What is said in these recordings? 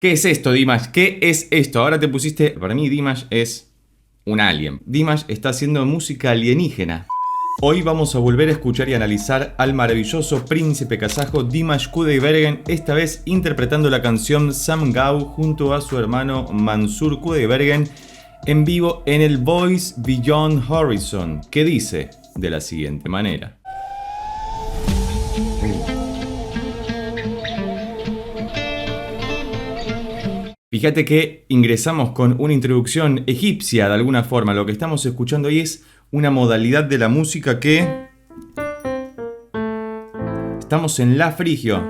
¿Qué es esto, Dimash? ¿Qué es esto? Ahora te pusiste... Para mí Dimash es un alien. Dimash está haciendo música alienígena. Hoy vamos a volver a escuchar y analizar al maravilloso príncipe kazajo Dimash Kudaibergen, esta vez interpretando la canción Samgao junto a su hermano Mansur Kudaibergen en vivo en el Voice Beyond Horizon, que dice de la siguiente manera. Fíjate que ingresamos con una introducción egipcia de alguna forma. Lo que estamos escuchando hoy es una modalidad de la música que... Estamos en la frigio.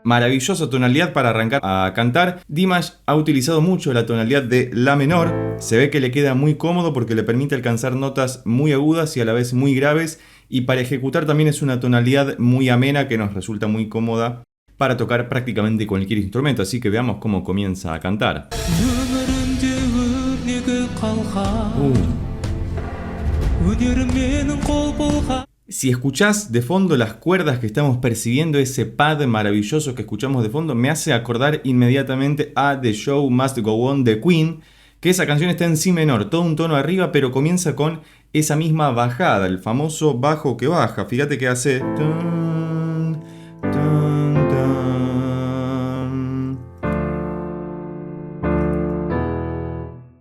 Maravillosa tonalidad para arrancar a cantar. Dimash ha utilizado mucho la tonalidad de la menor. Se ve que le queda muy cómodo porque le permite alcanzar notas muy agudas y a la vez muy graves. Y para ejecutar también es una tonalidad muy amena que nos resulta muy cómoda para tocar prácticamente cualquier instrumento. Así que veamos cómo comienza a cantar. Si escuchás de fondo las cuerdas que estamos percibiendo, ese pad maravilloso que escuchamos de fondo, me hace acordar inmediatamente a The Show Must Go On de Queen, que esa canción está en si menor, todo un tono arriba, pero comienza con esa misma bajada, el famoso bajo que baja. Fíjate que hace... Tun, tun, tun.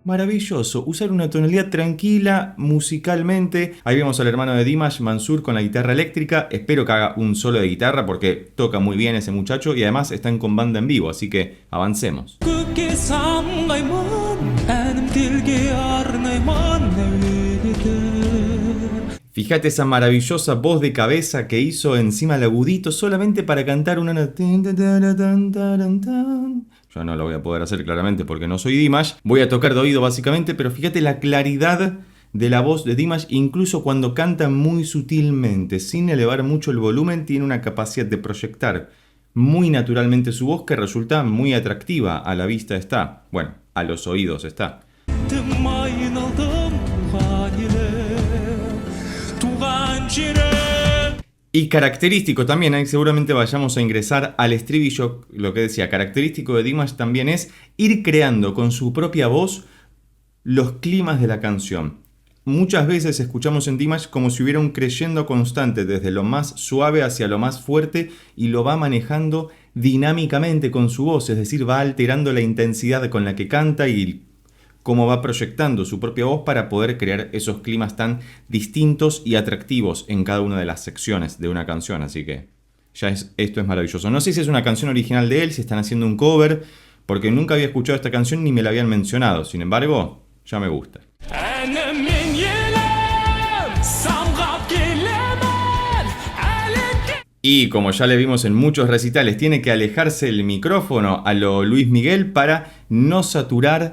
Maravilloso, usar una tonalidad tranquila musicalmente. Ahí vemos al hermano de Dimash, Mansur, con la guitarra eléctrica. Espero que haga un solo de guitarra porque toca muy bien ese muchacho y además están con banda en vivo, así que avancemos. Fíjate esa maravillosa voz de cabeza que hizo encima el agudito solamente para cantar una nota. Yo no lo voy a poder hacer claramente porque no soy Dimash. Voy a tocar de oído básicamente, pero fíjate la claridad de la voz de Dimash, incluso cuando canta muy sutilmente, sin elevar mucho el volumen, tiene una capacidad de proyectar muy naturalmente su voz que resulta muy atractiva. A la vista está, bueno, a los oídos está. Y característico también, ahí seguramente vayamos a ingresar al estribillo, lo que decía, característico de Dimash también es ir creando con su propia voz los climas de la canción. Muchas veces escuchamos en Dimash como si hubiera un crescendo constante desde lo más suave hacia lo más fuerte y lo va manejando dinámicamente con su voz, es decir, va alterando la intensidad con la que canta y cómo va proyectando su propia voz para poder crear esos climas tan distintos y atractivos en cada una de las secciones de una canción. Así que esto es maravilloso. No sé si es una canción original de él, si están haciendo un cover, porque nunca había escuchado esta canción ni me la habían mencionado. Sin embargo, ya me gusta. Y como ya le vimos en muchos recitales, tiene que alejarse el micrófono a lo Luis Miguel para no saturar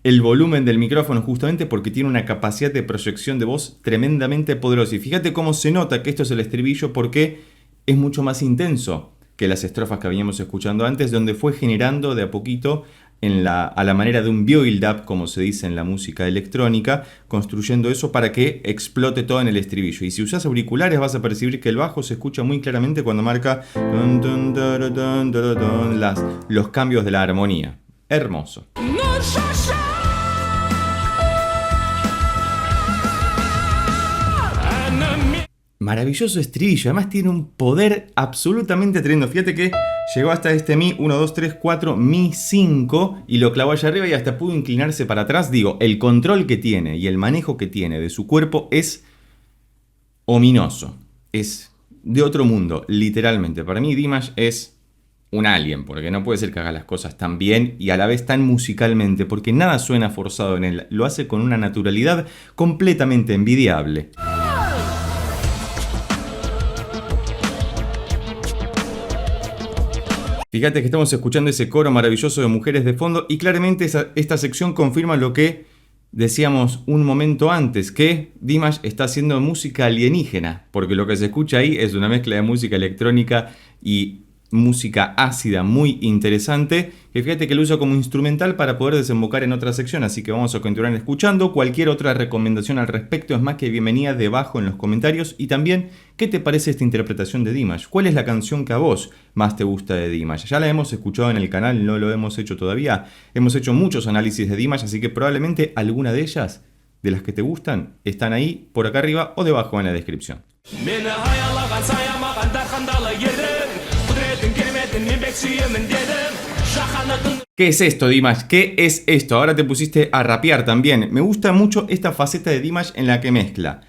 el volumen del micrófono, justamente porque tiene una capacidad de proyección de voz tremendamente poderosa. Y fíjate cómo se nota que esto es el estribillo porque es mucho más intenso que las estrofas que veníamos escuchando antes, donde fue generando de a poquito a la manera de un build-up, como se dice en la música electrónica, construyendo eso para que explote todo en el estribillo. Y si usas auriculares vas a percibir que el bajo se escucha muy claramente cuando marca los cambios de la armonía. Hermoso. Maravilloso estribillo, además tiene un poder absolutamente tremendo. Fíjate que llegó hasta este Mi 1, 2, 3, 4, Mi 5 y lo clavó allá arriba y hasta pudo inclinarse para atrás. Digo, el control que tiene y el manejo que tiene de su cuerpo es ominoso. Es de otro mundo, literalmente. Para mí Dimash es un alien, porque no puede ser que haga las cosas tan bien y a la vez tan musicalmente, porque nada suena forzado en él. Lo hace con una naturalidad completamente envidiable. Fíjate que estamos escuchando ese coro maravilloso de mujeres de fondo y claramente esta sección confirma lo que decíamos un momento antes, que Dimash está haciendo música alienígena, porque lo que se escucha ahí es una mezcla de música electrónica y música ácida muy interesante, que fíjate que lo uso como instrumental para poder desembocar en otra sección, así que vamos a continuar escuchando. Cualquier otra recomendación al respecto es más que bienvenida debajo en los comentarios. Y también, ¿qué te parece esta interpretación de Dimash? ¿Cuál es la canción que a vos más te gusta de Dimash? Ya la hemos escuchado en el canal, no lo hemos hecho todavía. Hemos hecho muchos análisis de Dimash, así que probablemente alguna de ellas, de las que te gustan, están ahí por acá arriba o debajo en la descripción. ¿Qué es esto, Dimash? ¿Qué es esto? Ahora te pusiste a rapear también. Me gusta mucho esta faceta de Dimash en la que mezcla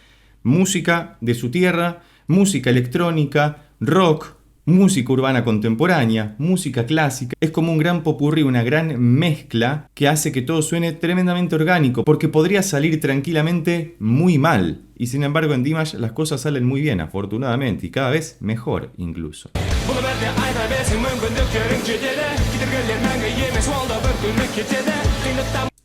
música de su tierra, música electrónica, rock, música urbana contemporánea, música clásica. Es como un gran popurrí, una gran mezcla que hace que todo suene tremendamente orgánico, porque podría salir tranquilamente muy mal. Y sin embargo en Dimash las cosas salen muy bien, afortunadamente, y cada vez mejor incluso.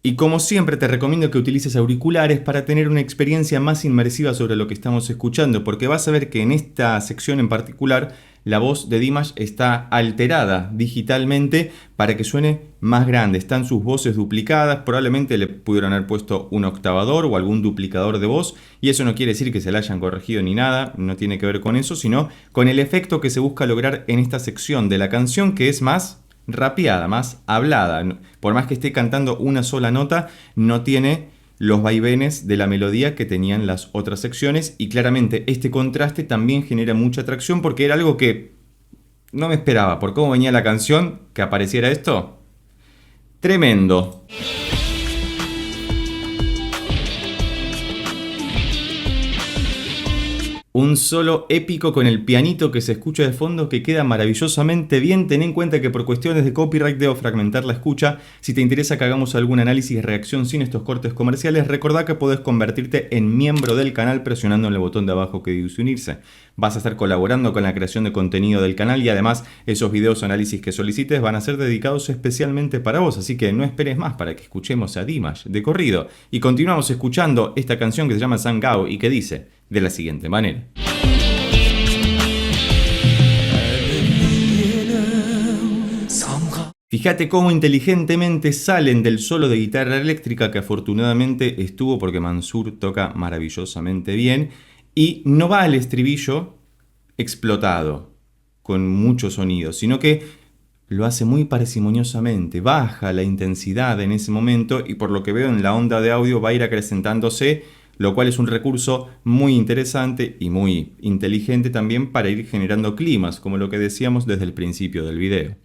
Y como siempre te recomiendo que utilices auriculares para tener una experiencia más inmersiva sobre lo que estamos escuchando, porque vas a ver que en esta sección en particular la voz de Dimash está alterada digitalmente para que suene más grande. Están sus voces duplicadas, probablemente le pudieron haber puesto un octavador o algún duplicador de voz, y eso no quiere decir que se la hayan corregido ni nada, no tiene que ver con eso, sino con el efecto que se busca lograr en esta sección de la canción, que es más rapeada, más hablada. Por más que esté cantando una sola nota, no tiene los vaivenes de la melodía que tenían las otras secciones, y claramente este contraste también genera mucha atracción, porque era algo que no me esperaba. Por cómo venía la canción, que apareciera esto, tremendo. Un solo épico con el pianito que se escucha de fondo, que queda maravillosamente bien. Ten en cuenta que por cuestiones de copyright debo fragmentar la escucha. Si te interesa que hagamos algún análisis de reacción sin estos cortes comerciales, recordá que podés convertirte en miembro del canal presionando en el botón de abajo que dice unirse. Vas a estar colaborando con la creación de contenido del canal, y además esos videos o análisis que solicites van a ser dedicados especialmente para vos. Así que no esperes más para que escuchemos a Dimash de corrido. Y continuamos escuchando esta canción que se llama Sangao y que dice de la siguiente manera. Fíjate cómo inteligentemente salen del solo de guitarra eléctrica, que afortunadamente estuvo porque Mansur toca maravillosamente bien, y no va al estribillo explotado con mucho sonido, sino que lo hace muy parsimoniosamente, baja la intensidad en ese momento, y por lo que veo en la onda de audio va a ir acrecentándose, lo cual es un recurso muy interesante y muy inteligente también para ir generando climas, como lo que decíamos desde el principio del video.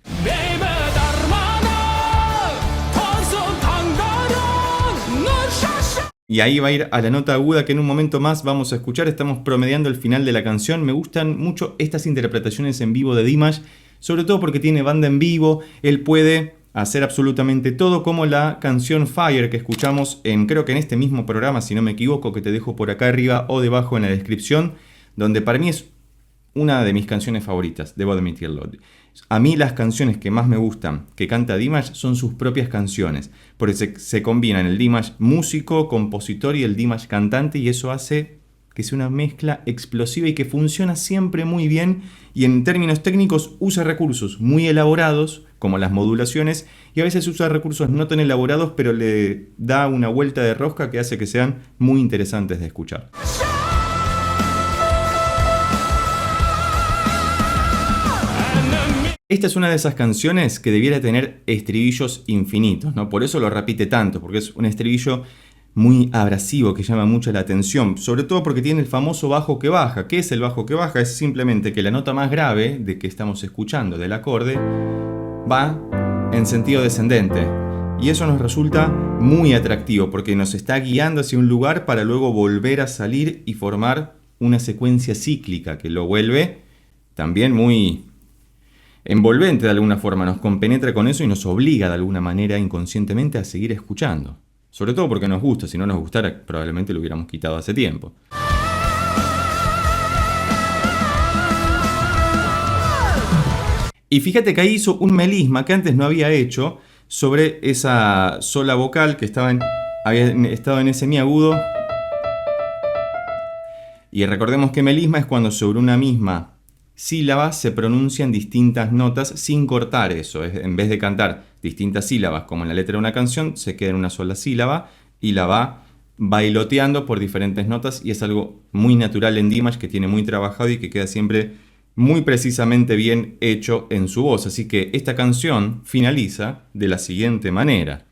Y ahí va a ir a la nota aguda que en un momento más vamos a escuchar. Estamos promediando el final de la canción. Me gustan mucho estas interpretaciones en vivo de Dimash, sobre todo porque tiene banda en vivo. Él puede hacer absolutamente todo, como la canción Fire que escuchamos creo que en este mismo programa, si no me equivoco, que te dejo por acá arriba o debajo en la descripción, donde para mí es una de mis canciones favoritas, debo admitirlo. A mí las canciones que más me gustan que canta Dimash son sus propias canciones, porque se combinan el Dimash músico, compositor y el Dimash cantante, y eso hace que sea una mezcla explosiva y que funciona siempre muy bien, y en términos técnicos usa recursos muy elaborados como las modulaciones, y a veces usa recursos no tan elaborados, pero le da una vuelta de rosca que hace que sean muy interesantes de escuchar. Esta es una de esas canciones que debiera tener estribillos infinitos, ¿no? Por eso lo repite tanto, porque es un estribillo muy abrasivo que llama mucho la atención, sobre todo porque tiene el famoso bajo que baja. ¿Qué es el bajo que baja? Es simplemente que la nota más grave de que estamos escuchando del acorde va en sentido descendente, y eso nos resulta muy atractivo porque nos está guiando hacia un lugar para luego volver a salir y formar una secuencia cíclica que lo vuelve también muy envolvente de alguna forma, nos compenetra con eso y nos obliga de alguna manera inconscientemente a seguir escuchando. Sobre todo porque nos gusta, si no nos gustara probablemente lo hubiéramos quitado hace tiempo. Y fíjate que ahí hizo un melisma que antes no había hecho sobre esa sola vocal que había estado en ese mi agudo. Y recordemos que melisma es cuando sobre una misma sílabas se pronuncian distintas notas sin cortar eso. En vez de cantar distintas sílabas como en la letra de una canción, se queda en una sola sílaba y la va bailoteando por diferentes notas, y es algo muy natural en Dimash, que tiene muy trabajado y que queda siempre muy precisamente bien hecho en su voz. Así que esta canción finaliza de la siguiente manera.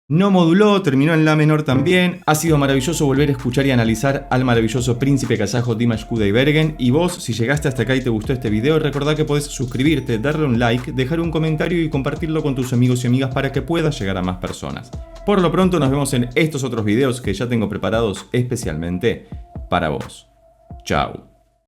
No moduló, terminó en la menor también. Ha sido maravilloso volver a escuchar y analizar al maravilloso príncipe kazajo Dimash Kudaibergen. Y vos, si llegaste hasta acá y te gustó este video, recordá que podés suscribirte, darle un like, dejar un comentario y compartirlo con tus amigos y amigas para que pueda llegar a más personas. Por lo pronto nos vemos en estos otros videos que ya tengo preparados especialmente para vos. Chao.